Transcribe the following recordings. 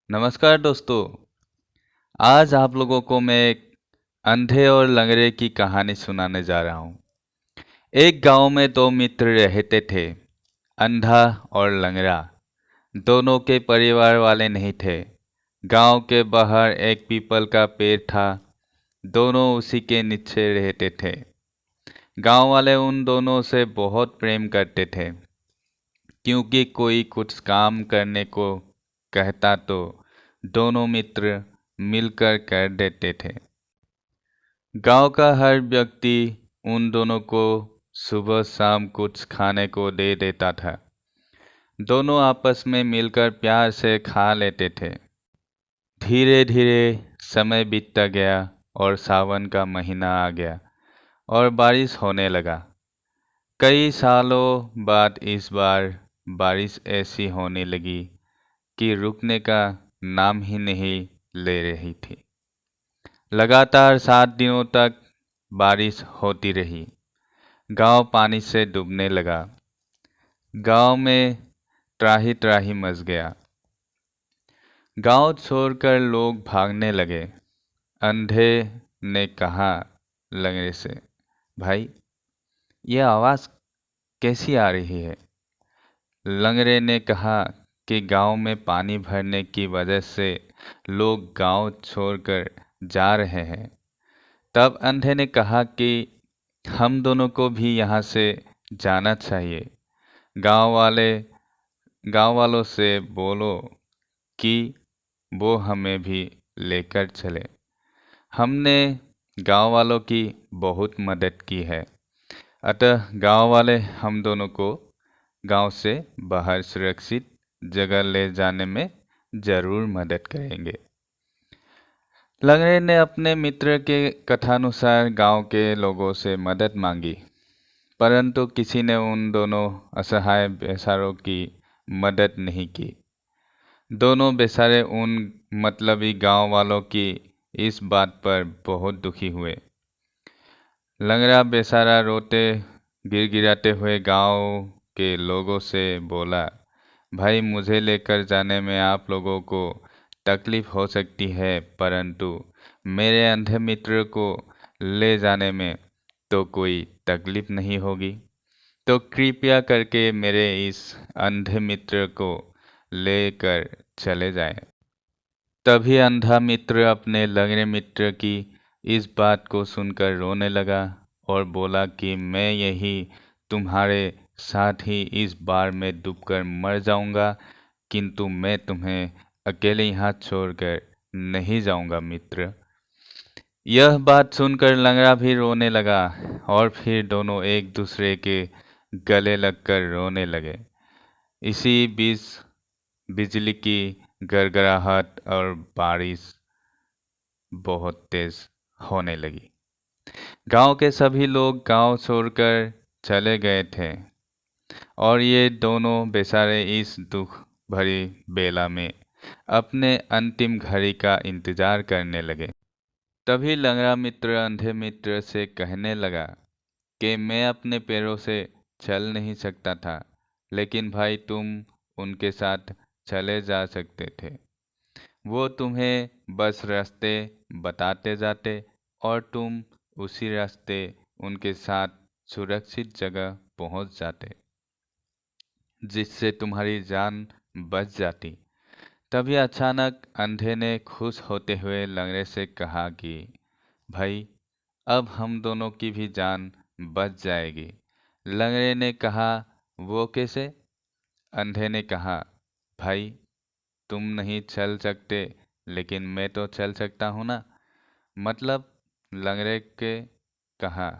नमस्कार दोस्तों। आज आप लोगों को मैं एक अंधे और लंगड़े की कहानी सुनाने जा रहा हूँ। एक गांव में दो मित्र रहते थे, अंधा और लंगड़ा। दोनों के परिवार वाले नहीं थे। गांव के बाहर एक पीपल का पेड़ था। दोनों उसी के नीचे रहते थे। गांव वाले उन दोनों से बहुत प्रेम करते थे, क्योंकि कोई कुछ काम करने को कहता तो दोनों मित्र मिलकर कर देते थे। गांव का हर व्यक्ति उन दोनों को सुबह शाम कुछ खाने को दे देता था। दोनों आपस में मिलकर प्यार से खा लेते थे। धीरे धीरे समय बीतता गया और सावन का महीना आ गया और बारिश होने लगा। कई सालों बाद इस बार बारिश ऐसी होने लगी कि रुकने का नाम ही नहीं ले रही थी। लगातार 7 दिनों तक बारिश होती रही। गांव पानी से डूबने लगा। गांव में त्राही त्राही मच गया। गांव छोड़कर लोग भागने लगे। अंधे ने कहा लंगड़े से, भाई, यह आवाज़ कैसी आ रही है? लंगड़े ने कहा कि गांव में पानी भरने की वजह से लोग गांव छोड़कर जा रहे हैं। तब अंधे ने कहा कि हम दोनों को भी यहाँ से जाना चाहिए। गांव वाले गांव वालों से बोलो कि वो हमें भी लेकर चले। हमने गांव वालों की बहुत मदद की है, अतः गांव वाले हम दोनों को गांव से बाहर सुरक्षित जगह ले जाने में जरूर मदद करेंगे। लंगड़े ने अपने मित्र के कथानुसार गांव के लोगों से मदद मांगी, परंतु किसी ने उन दोनों असहाय बेचारों की मदद नहीं की। दोनों बेचारे उन मतलबी गांव वालों की इस बात पर बहुत दुखी हुए। लंगड़ा बेचारा रोते गिड़गिड़ाते हुए गांव के लोगों से बोला, भाई, मुझे लेकर जाने में आप लोगों को तकलीफ हो सकती है, परंतु मेरे अंधे मित्र को ले जाने में तो कोई तकलीफ नहीं होगी। तो कृपया करके मेरे इस अंधे मित्र को लेकर चले जाएं। तभी अंधा मित्र अपने लंगड़े मित्र की इस बात को सुनकर रोने लगा और बोला कि मैं यही तुम्हारे साथ ही इस बार में डूबकर मर जाऊंगा, किंतु मैं तुम्हें अकेले यहाँ छोड़कर नहीं जाऊंगा मित्र। यह बात सुनकर लंगड़ा भी रोने लगा और फिर दोनों एक दूसरे के गले लगकर रोने लगे। इसी बीच बिजली की गड़गड़ाहट और बारिश बहुत तेज होने लगी। गांव के सभी लोग गांव छोड़कर चले गए थे और ये दोनों बेचारे इस दुख भरी बेला में अपने अंतिम घड़ी का इंतजार करने लगे। तभी लंगड़ा मित्र अंधे मित्र से कहने लगा कि मैं अपने पैरों से चल नहीं सकता था, लेकिन भाई, तुम उनके साथ चले जा सकते थे। वो तुम्हें बस रास्ते बताते जाते और तुम उसी रास्ते उनके साथ सुरक्षित जगह पहुंच जाते, जिससे तुम्हारी जान बच जाती। तभी अचानक अंधे ने खुश होते हुए लंगड़े से कहा कि भाई, अब हम दोनों की भी जान बच जाएगी। लंगड़े ने कहा, वो कैसे? अंधे ने कहा, भाई, तुम नहीं चल सकते, लेकिन मैं तो चल सकता हूँ ना। मतलब, लंगड़े के कहा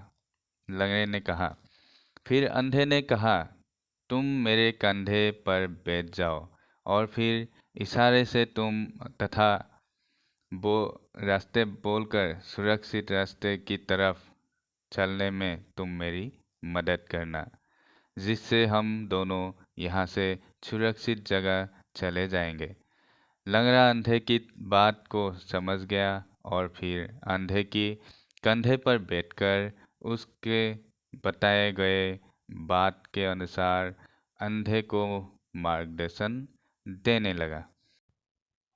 लंगड़े ने कहा। फिर अंधे ने कहा, तुम मेरे कंधे पर बैठ जाओ और फिर इशारे से तुम तथा वो रास्ते बोलकर सुरक्षित रास्ते की तरफ चलने में तुम मेरी मदद करना, जिससे हम दोनों यहाँ से सुरक्षित जगह चले जाएंगे। लंगड़ा अंधे की बात को समझ गया और फिर अंधे की कंधे पर बैठकर उसके बताए गए बात के अनुसार अंधे को मार्गदर्शन देने लगा।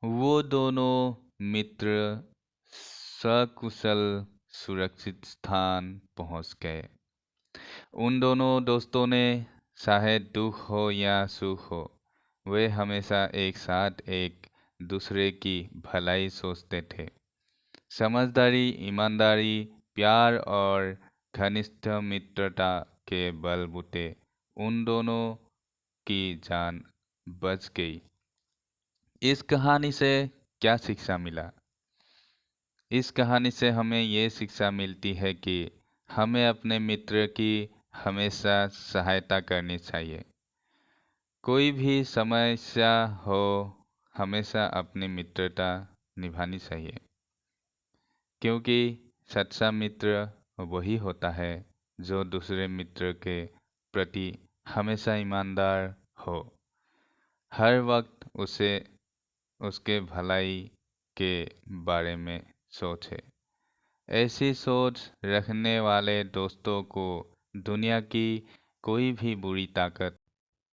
वो दोनों मित्र सकुशल सुरक्षित स्थान पहुंच गए। उन दोनों दोस्तों ने, चाहे दुख हो या सुख हो, वे हमेशा एक साथ एक दूसरे की भलाई सोचते थे। समझदारी, ईमानदारी, प्यार और घनिष्ठ मित्रता के बलबूते उन दोनों की जान बच गई। इस कहानी से क्या शिक्षा मिला? इस कहानी से हमें ये शिक्षा मिलती है कि हमें अपने मित्र की हमेशा सहायता करनी चाहिए। कोई भी समस्या हो, हमेशा अपनी मित्रता निभानी चाहिए, क्योंकि सच्चा मित्र वही होता है जो दूसरे मित्र के प्रति हमेशा ईमानदार हो, हर वक्त उसे उसके भलाई के बारे में सोचे। ऐसी सोच रखने वाले दोस्तों को दुनिया की कोई भी बुरी ताकत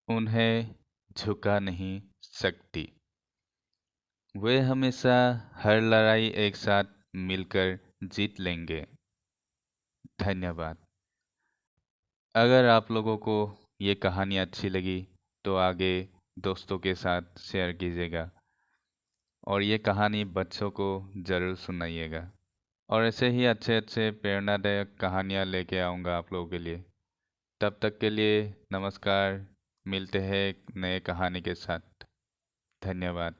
उन्हें झुका नहीं सकती। वे हमेशा हर लड़ाई एक साथ मिलकर जीत लेंगे। धन्यवाद। अगर आप लोगों को ये कहानी अच्छी लगी तो आगे दोस्तों के साथ शेयर कीजिएगा और ये कहानी बच्चों को ज़रूर सुनाइएगा। और ऐसे ही अच्छे अच्छे प्रेरणादायक कहानियाँ लेके आऊँगा आप लोगों के लिए। तब तक के लिए नमस्कार। मिलते हैं एक नए कहानी के साथ। धन्यवाद।